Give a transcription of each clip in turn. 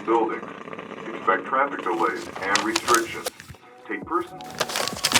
of buildings. Expect traffic delays and restrictions. Take persons.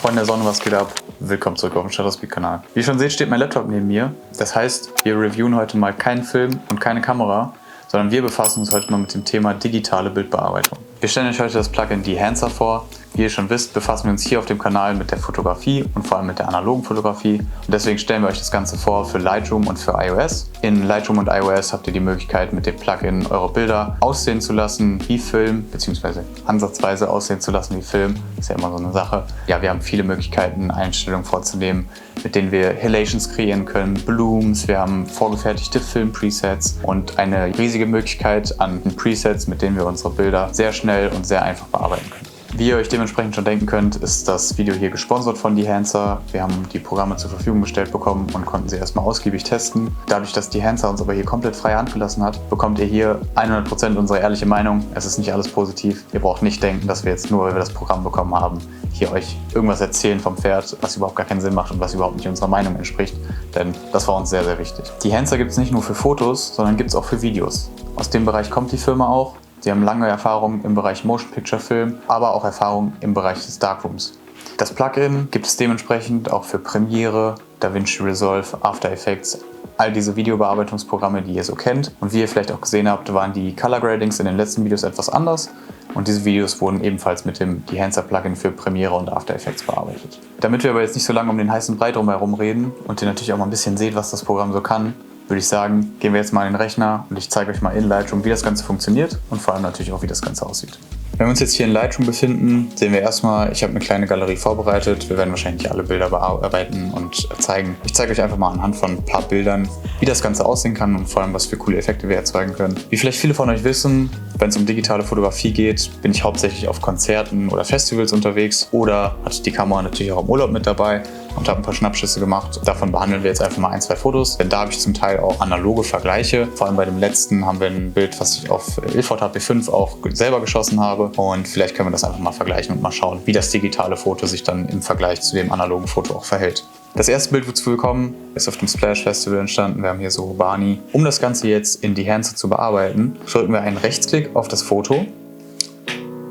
Freunde der Sonne, was geht ab? Willkommen zurück auf dem Shutterspeed-Kanal. Wie ihr schon seht, steht mein Laptop neben mir. Das heißt, wir reviewen heute mal keinen Film und keine Kamera, sondern wir befassen uns heute mal mit dem Thema digitale Bildbearbeitung. Wir stellen euch heute das Plugin Dehancer vor. Wie ihr schon wisst, befassen wir uns hier auf dem Kanal mit der Fotografie und vor allem mit der analogen Fotografie. Und deswegen stellen wir euch das Ganze vor für Lightroom und für iOS. In Lightroom und iOS habt ihr die Möglichkeit, mit dem Plugin eure Bilder aussehen zu lassen wie Film, beziehungsweise ansatzweise aussehen zu lassen wie Film. Ist ja immer so eine Sache. Ja, wir haben viele Möglichkeiten, Einstellungen vorzunehmen, mit denen wir Halations kreieren können, Blooms, wir haben vorgefertigte Film-Presets und eine riesige Möglichkeit an Presets, mit denen wir unsere Bilder sehr schnell und sehr einfach bearbeiten können. Wie ihr euch dementsprechend schon denken könnt, ist das Video hier gesponsert von Dehancer. Wir haben die Programme zur Verfügung gestellt bekommen und konnten sie erstmal ausgiebig testen. Dadurch, dass Dehancer uns aber hier komplett freie Hand gelassen hat, bekommt ihr hier 100% unsere ehrliche Meinung. Es ist nicht alles positiv. Ihr braucht nicht denken, dass wir jetzt nur, weil wir das Programm bekommen haben, hier euch irgendwas erzählen vom Pferd, was überhaupt gar keinen Sinn macht und was überhaupt nicht unserer Meinung entspricht. Denn das war uns sehr, sehr wichtig. Dehancer gibt es nicht nur für Fotos, sondern gibt es auch für Videos. Aus dem Bereich kommt die Firma auch. Sie haben lange Erfahrung im Bereich Motion Picture Film, aber auch Erfahrung im Bereich des Darkrooms. Das Plugin gibt es dementsprechend auch für Premiere, DaVinci Resolve, After Effects, all diese Videobearbeitungsprogramme, die ihr so kennt. Und wie ihr vielleicht auch gesehen habt, waren die Color Gradings in den letzten Videos etwas anders. Und diese Videos wurden ebenfalls mit dem Dehancer Plugin für Premiere und After Effects bearbeitet. Damit wir aber jetzt nicht so lange um den heißen Brei drumherum reden und ihr natürlich auch mal ein bisschen seht, was das Programm so kann, würde ich sagen, gehen wir jetzt mal in den Rechner und ich zeige euch mal in Lightroom, wie das Ganze funktioniert und vor allem natürlich auch, wie das Ganze aussieht. Wenn wir uns jetzt hier in Lightroom befinden, sehen wir erstmal, ich habe eine kleine Galerie vorbereitet. Wir werden wahrscheinlich nicht alle Bilder bearbeiten und zeigen. Ich zeige euch einfach mal anhand von ein paar Bildern, wie das Ganze aussehen kann und vor allem, was für coole Effekte wir erzeugen können. Wie vielleicht viele von euch wissen, wenn es um digitale Fotografie geht, bin ich hauptsächlich auf Konzerten oder Festivals unterwegs oder hatte die Kamera natürlich auch im Urlaub mit dabei und habe ein paar Schnappschüsse gemacht. Davon behandeln wir jetzt einfach mal ein, zwei Fotos, denn da habe ich zum Teil auch analoge Vergleiche. Vor allem bei dem letzten haben wir ein Bild, was ich auf Ilford HP5 auch selber geschossen habe und vielleicht können wir das einfach mal vergleichen und mal schauen, wie das digitale Foto sich dann im Vergleich zu dem analogen Foto auch verhält. Das erste Bild, wozu wir kommen, ist auf dem Splash Festival entstanden. Wir haben hier so Barney. Um das Ganze jetzt in Dehancer zu bearbeiten, drücken wir einen Rechtsklick auf das Foto,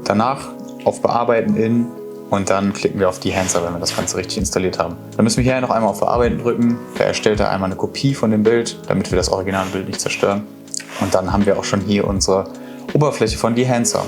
danach auf Bearbeiten in und dann klicken wir auf Dehancer, wenn wir das Ganze richtig installiert haben. Dann müssen wir hier noch einmal auf Bearbeiten drücken. Da erstellt er einmal eine Kopie von dem Bild, damit wir das Originalbild nicht zerstören. Und dann haben wir auch schon hier unsere Oberfläche von Dehancer.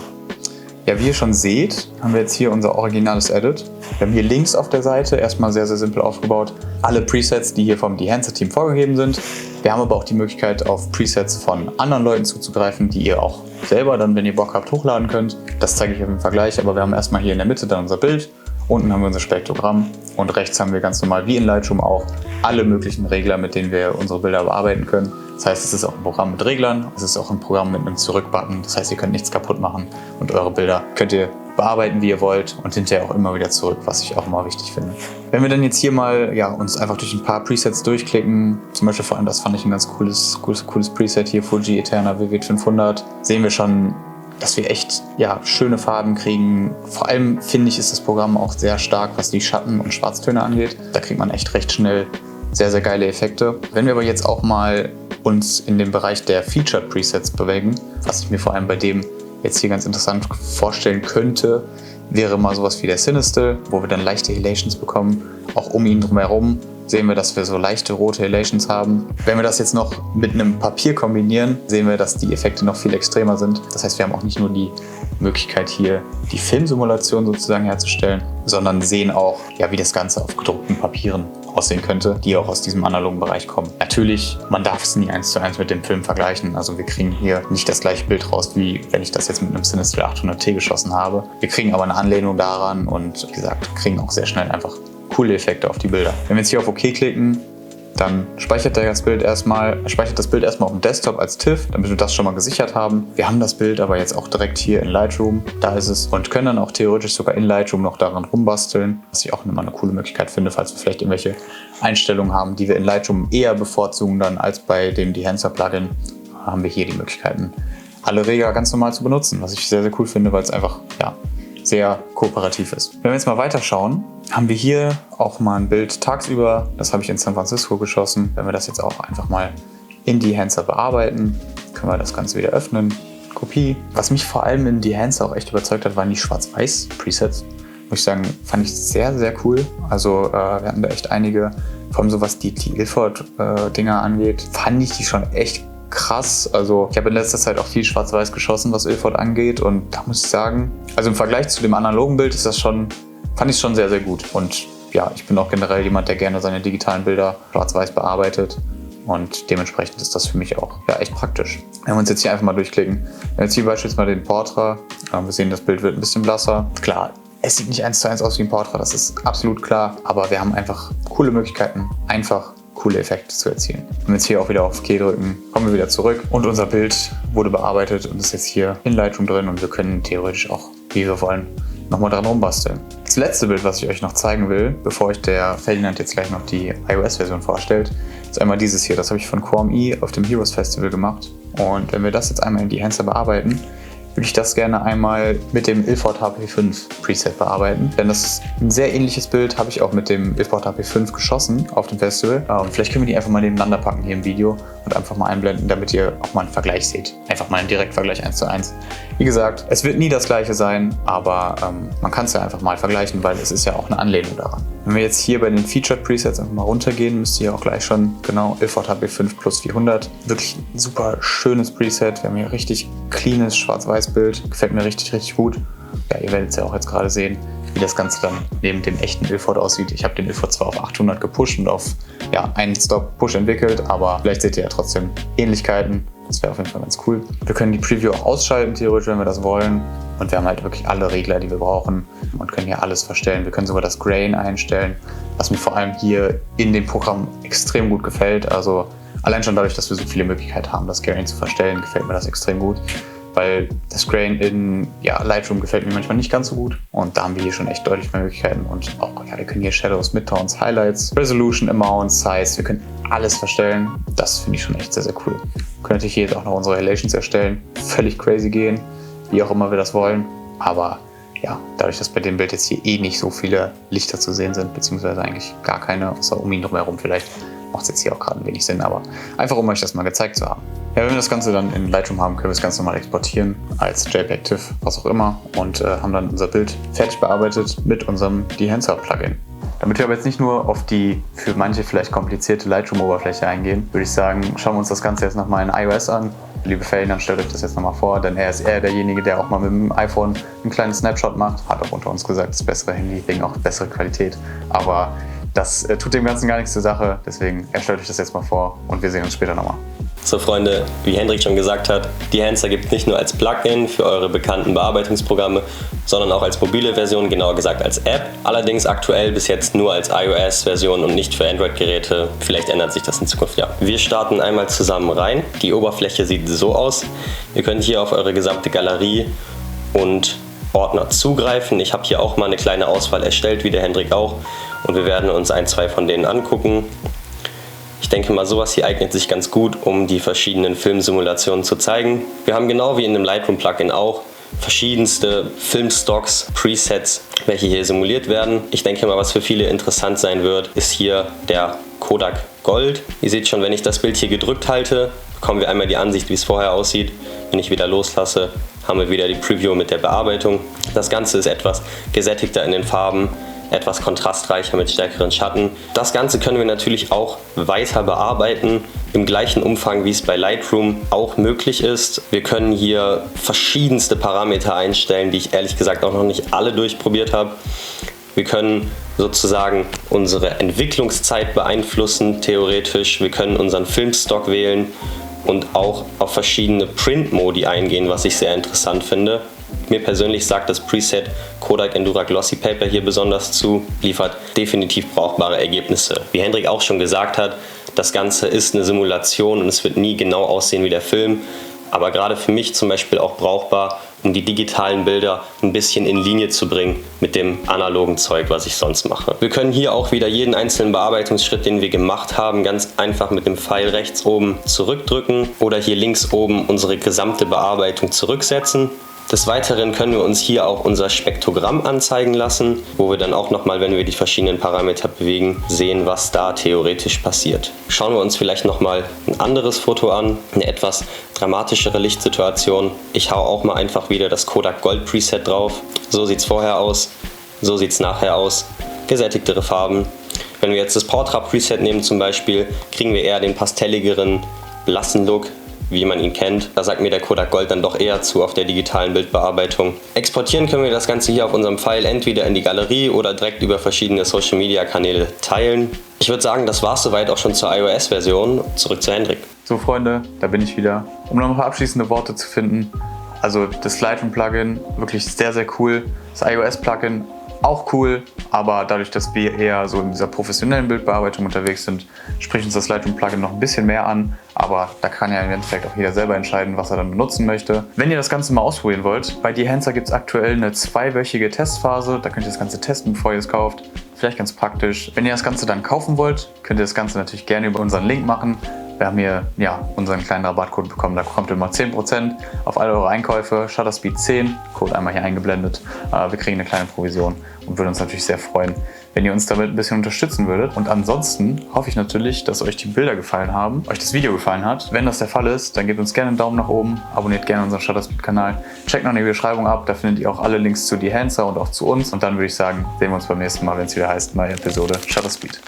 Ja, wie ihr schon seht, haben wir jetzt hier unser originales Edit. Wir haben hier links auf der Seite erstmal sehr, sehr simpel aufgebaut alle Presets, die hier vom Dehancer-Team vorgegeben sind. Wir haben aber auch die Möglichkeit, auf Presets von anderen Leuten zuzugreifen, die ihr auch selber dann, wenn ihr Bock habt, hochladen könnt. Das zeige ich euch im Vergleich, aber wir haben erstmal hier in der Mitte dann unser Bild. Unten haben wir unser Spektrogramm und rechts haben wir ganz normal wie in Lightroom auch alle möglichen Regler, mit denen wir unsere Bilder bearbeiten können. Das heißt, es ist auch ein Programm mit Reglern, es ist auch ein Programm mit einem Zurück-Button. Das heißt, ihr könnt nichts kaputt machen und eure Bilder könnt ihr bearbeiten, wie ihr wollt und hinterher auch immer wieder zurück, was ich auch immer wichtig finde. Wenn wir dann jetzt hier mal uns einfach durch ein paar Presets durchklicken, zum Beispiel vor allem das fand ich ein ganz cooles Preset hier, Fuji Eterna Vivid 500, sehen wir schon, dass wir echt schöne Farben kriegen. Vor allem finde ich, ist das Programm auch sehr stark, was die Schatten- und Schwarztöne angeht. Da kriegt man echt recht schnell sehr, sehr geile Effekte. Wenn wir aber jetzt auch mal uns in dem Bereich der Featured Presets bewegen, was ich mir vor allem bei dem jetzt hier ganz interessant vorstellen könnte, wäre mal sowas wie der Cinestill, wo wir dann leichte Halations bekommen. Auch um ihn drumherum sehen wir, dass wir so leichte rote Halations haben. Wenn wir das jetzt noch mit einem Papier kombinieren, sehen wir, dass die Effekte noch viel extremer sind. Das heißt, wir haben auch nicht nur die Möglichkeit hier die Filmsimulation sozusagen herzustellen, sondern sehen auch, wie das Ganze auf gedruckten Papieren aussehen könnte, die auch aus diesem analogen Bereich kommen. Natürlich, man darf es nie 1:1 mit dem Film vergleichen. Also wir kriegen hier nicht das gleiche Bild raus, wie wenn ich das jetzt mit einem Cinestill 800T geschossen habe. Wir kriegen aber eine Anlehnung daran und wie gesagt, kriegen auch sehr schnell einfach coole Effekte auf die Bilder. Wenn wir jetzt hier auf OK klicken, dann speichert das Bild erstmal auf dem Desktop als TIFF, damit wir das schon mal gesichert haben. Wir haben das Bild aber jetzt auch direkt hier in Lightroom, da ist es, und können dann auch theoretisch sogar in Lightroom noch daran rumbasteln, was ich auch immer eine coole Möglichkeit finde, falls wir vielleicht irgendwelche Einstellungen haben, die wir in Lightroom eher bevorzugen dann als bei dem Dehancer Plugin, haben wir hier die Möglichkeiten, alle Regler ganz normal zu benutzen, was ich sehr, sehr cool finde, weil es einfach sehr kooperativ ist. Wenn wir jetzt mal weiterschauen, haben wir hier auch mal ein Bild tagsüber. Das habe ich in San Francisco geschossen. Wenn wir das jetzt auch einfach mal in Dehancer bearbeiten, können wir das Ganze wieder öffnen. Kopie. Was mich vor allem in Behance auch echt überzeugt hat, waren die Schwarz-Weiß-Presets. Muss ich sagen, fand ich sehr, sehr cool. Also wir hatten da echt einige, vor allem so was die Ilford-Dinger angeht, fand ich die schon echt krass. Also ich habe in letzter Zeit auch viel Schwarz-Weiß geschossen, was Ilford angeht, und da muss ich sagen, also im Vergleich zu dem analogen Bild ist das schon, fand ich schon sehr, sehr gut. Und ja, ich bin auch generell jemand, der gerne seine digitalen Bilder schwarz-weiß bearbeitet, und dementsprechend ist das für mich auch echt praktisch. Wenn wir uns jetzt hier einfach mal durchklicken, wenn wir jetzt hier beispielsweise den Portra, wir sehen, das Bild wird ein bisschen blasser. Klar, es sieht nicht 1:1 aus wie ein Portra, das ist absolut klar, aber wir haben einfach coole Möglichkeiten, einfach coole Effekte zu erzielen. Wenn wir jetzt hier auch wieder auf OK drücken, kommen wir wieder zurück und unser Bild wurde bearbeitet und ist jetzt hier in Lightroom drin, und wir können theoretisch auch, wie wir wollen, nochmal dran rumbasteln. Das letzte Bild, was ich euch noch zeigen will, bevor euch der Ferdinand jetzt gleich noch die iOS-Version vorstellt, ist einmal dieses hier. Das habe ich von QuamE auf dem Heroes Festival gemacht. Und wenn wir das jetzt einmal in Behance bearbeiten, würde ich das gerne einmal mit dem Ilford HP5 Preset bearbeiten. Denn das ist ein sehr ähnliches Bild, habe ich auch mit dem Ilford HP5 geschossen auf dem Festival. Vielleicht können wir die einfach mal nebeneinander packen hier im Video und einfach mal einblenden, damit ihr auch mal einen Vergleich seht. Einfach mal einen Direktvergleich 1:1. Wie gesagt, es wird nie das gleiche sein, aber man kann es ja einfach mal vergleichen, weil es ist ja auch eine Anlehnung daran. Wenn wir jetzt hier bei den Featured Presets einfach mal runtergehen, müsst ihr auch gleich schon, genau, Ilford HP5 plus 400. Wirklich ein super schönes Preset. Wir haben hier richtig cleanes Schwarz-Weiß-Bild. Gefällt mir richtig, richtig gut. Ja, ihr werdet es ja auch jetzt gerade sehen, wie das Ganze dann neben dem echten Ilford aussieht. Ich habe den Ilford zwar auf 800 gepusht und auf einen Stop-Push entwickelt, aber vielleicht seht ihr ja trotzdem Ähnlichkeiten. Das wäre auf jeden Fall ganz cool. Wir können die Preview auch ausschalten, theoretisch, wenn wir das wollen. Und wir haben halt wirklich alle Regler, die wir brauchen, und können hier alles verstellen. Wir können sogar das Grain einstellen, was mir vor allem hier in dem Programm extrem gut gefällt. Also allein schon dadurch, dass wir so viele Möglichkeiten haben, das Grain zu verstellen, gefällt mir das extrem gut. Weil das Grain in Lightroom gefällt mir manchmal nicht ganz so gut. Und da haben wir hier schon echt deutlich mehr Möglichkeiten. Und auch, wir können hier Shadows, Midtones, Highlights, Resolution, Amount, Size. Wir können alles verstellen. Das finde ich schon echt sehr, sehr cool. Wir können natürlich hier jetzt auch noch unsere Halations erstellen. Völlig crazy gehen, wie auch immer wir das wollen. Aber ja, dadurch, dass bei dem Bild jetzt hier nicht so viele Lichter zu sehen sind, beziehungsweise eigentlich gar keine, außer um ihn drumherum vielleicht, macht es jetzt hier auch gerade ein wenig Sinn, aber einfach um euch das mal gezeigt zu haben. Ja, wenn wir das Ganze dann in Lightroom haben, können wir es ganz normal exportieren als JPEG, TIFF, was auch immer, und haben dann unser Bild fertig bearbeitet mit unserem Behance-Plugin. Damit wir aber jetzt nicht nur auf die für manche vielleicht komplizierte Lightroom-Oberfläche eingehen, würde ich sagen, schauen wir uns das Ganze jetzt nochmal in iOS an. Liebe Ferdinand, stellt euch das jetzt nochmal vor, denn er ist eher derjenige, der auch mal mit dem iPhone einen kleinen Snapshot macht. Hat auch unter uns gesagt, das bessere Handy, wegen auch bessere Qualität. Aber das tut dem Ganzen gar nichts zur Sache, deswegen stellt euch das jetzt mal vor und wir sehen uns später nochmal. So Freunde, wie Hendrik schon gesagt hat, Behance gibt es nicht nur als Plugin für eure bekannten Bearbeitungsprogramme, sondern auch als mobile Version, genauer gesagt als App. Allerdings aktuell bis jetzt nur als iOS-Version und nicht für Android-Geräte. Vielleicht ändert sich das in Zukunft, ja. Wir starten einmal zusammen rein. Die Oberfläche sieht so aus. Ihr könnt hier auf eure gesamte Galerie und Ordner zugreifen. Ich habe hier auch mal eine kleine Auswahl erstellt, wie der Hendrik auch. Und wir werden uns ein, zwei von denen angucken. Ich denke mal, sowas hier eignet sich ganz gut, um die verschiedenen Filmsimulationen zu zeigen. Wir haben genau wie in dem Lightroom-Plugin auch verschiedenste Filmstocks, Presets, welche hier simuliert werden. Ich denke mal, was für viele interessant sein wird, ist hier der Kodak Gold. Ihr seht schon, wenn ich das Bild hier gedrückt halte, bekommen wir einmal die Ansicht, wie es vorher aussieht. Wenn ich wieder loslasse, haben wir wieder die Preview mit der Bearbeitung. Das Ganze ist etwas gesättigter in den Farben, etwas kontrastreicher mit stärkeren Schatten. Das Ganze können wir natürlich auch weiter bearbeiten, im gleichen Umfang wie es bei Lightroom auch möglich ist. Wir können hier verschiedenste Parameter einstellen, die ich ehrlich gesagt auch noch nicht alle durchprobiert habe. Wir können sozusagen unsere Entwicklungszeit beeinflussen, theoretisch. Wir können unseren Filmstock wählen und auch auf verschiedene Print-Modi eingehen, was ich sehr interessant finde. Mir persönlich sagt das Preset Kodak Endura Glossy Paper hier besonders zu, liefert definitiv brauchbare Ergebnisse. Wie Hendrik auch schon gesagt hat, das Ganze ist eine Simulation und es wird nie genau aussehen wie der Film, aber gerade für mich zum Beispiel auch brauchbar, um die digitalen Bilder ein bisschen in Linie zu bringen mit dem analogen Zeug, was ich sonst mache. Wir können hier auch wieder jeden einzelnen Bearbeitungsschritt, den wir gemacht haben, ganz einfach mit dem Pfeil rechts oben zurückdrücken oder hier links oben unsere gesamte Bearbeitung zurücksetzen. Des Weiteren können wir uns hier auch unser Spektrogramm anzeigen lassen, wo wir dann auch nochmal, wenn wir die verschiedenen Parameter bewegen, sehen, was da theoretisch passiert. Schauen wir uns vielleicht nochmal ein anderes Foto an, eine etwas dramatischere Lichtsituation. Ich hau auch mal einfach wieder das Kodak Gold Preset drauf. So sieht es vorher aus, so sieht es nachher aus. Gesättigtere Farben. Wenn wir jetzt das Portrait Preset nehmen zum Beispiel, kriegen wir eher den pastelligeren, blassen Look, wie man ihn kennt. Da sagt mir der Kodak Gold dann doch eher zu auf der digitalen Bildbearbeitung. Exportieren können wir das Ganze hier auf unserem File entweder in die Galerie oder direkt über verschiedene Social Media Kanäle teilen. Ich würde sagen, das war es soweit auch schon zur iOS-Version. Zurück zu Hendrik. So Freunde, da bin ich wieder. Um noch ein paar abschließende Worte zu finden. Also das Lightroom-Plugin, wirklich sehr, sehr cool. Das iOS-Plugin, auch cool, aber dadurch, dass wir eher so in dieser professionellen Bildbearbeitung unterwegs sind, spricht uns das Lightroom-Plugin noch ein bisschen mehr an, aber da kann ja im Endeffekt auch jeder selber entscheiden, was er dann benutzen möchte. Wenn ihr das Ganze mal ausprobieren wollt, bei Dehancer gibt es aktuell eine 2-wöchige Testphase, da könnt ihr das Ganze testen, bevor ihr es kauft. Vielleicht ganz praktisch. Wenn ihr das Ganze dann kaufen wollt, könnt ihr das Ganze natürlich gerne über unseren Link machen. Wir haben hier unseren kleinen Rabattcode bekommen, da bekommt ihr mal 10% auf alle eure Einkäufe, Shutterspeed 10, Code einmal hier eingeblendet. Wir kriegen eine kleine Provision und würden uns natürlich sehr freuen, wenn ihr uns damit ein bisschen unterstützen würdet. Und ansonsten hoffe ich natürlich, dass euch die Bilder gefallen haben, euch das Video gefallen hat. Wenn das der Fall ist, dann gebt uns gerne einen Daumen nach oben, abonniert gerne unseren Shutterspeed-Kanal, checkt noch in die Beschreibung ab, da findet ihr auch alle Links zu Dehancer und auch zu uns. Und dann würde ich sagen, sehen wir uns beim nächsten Mal, wenn es wieder heißt, neue Episode Shutterspeed.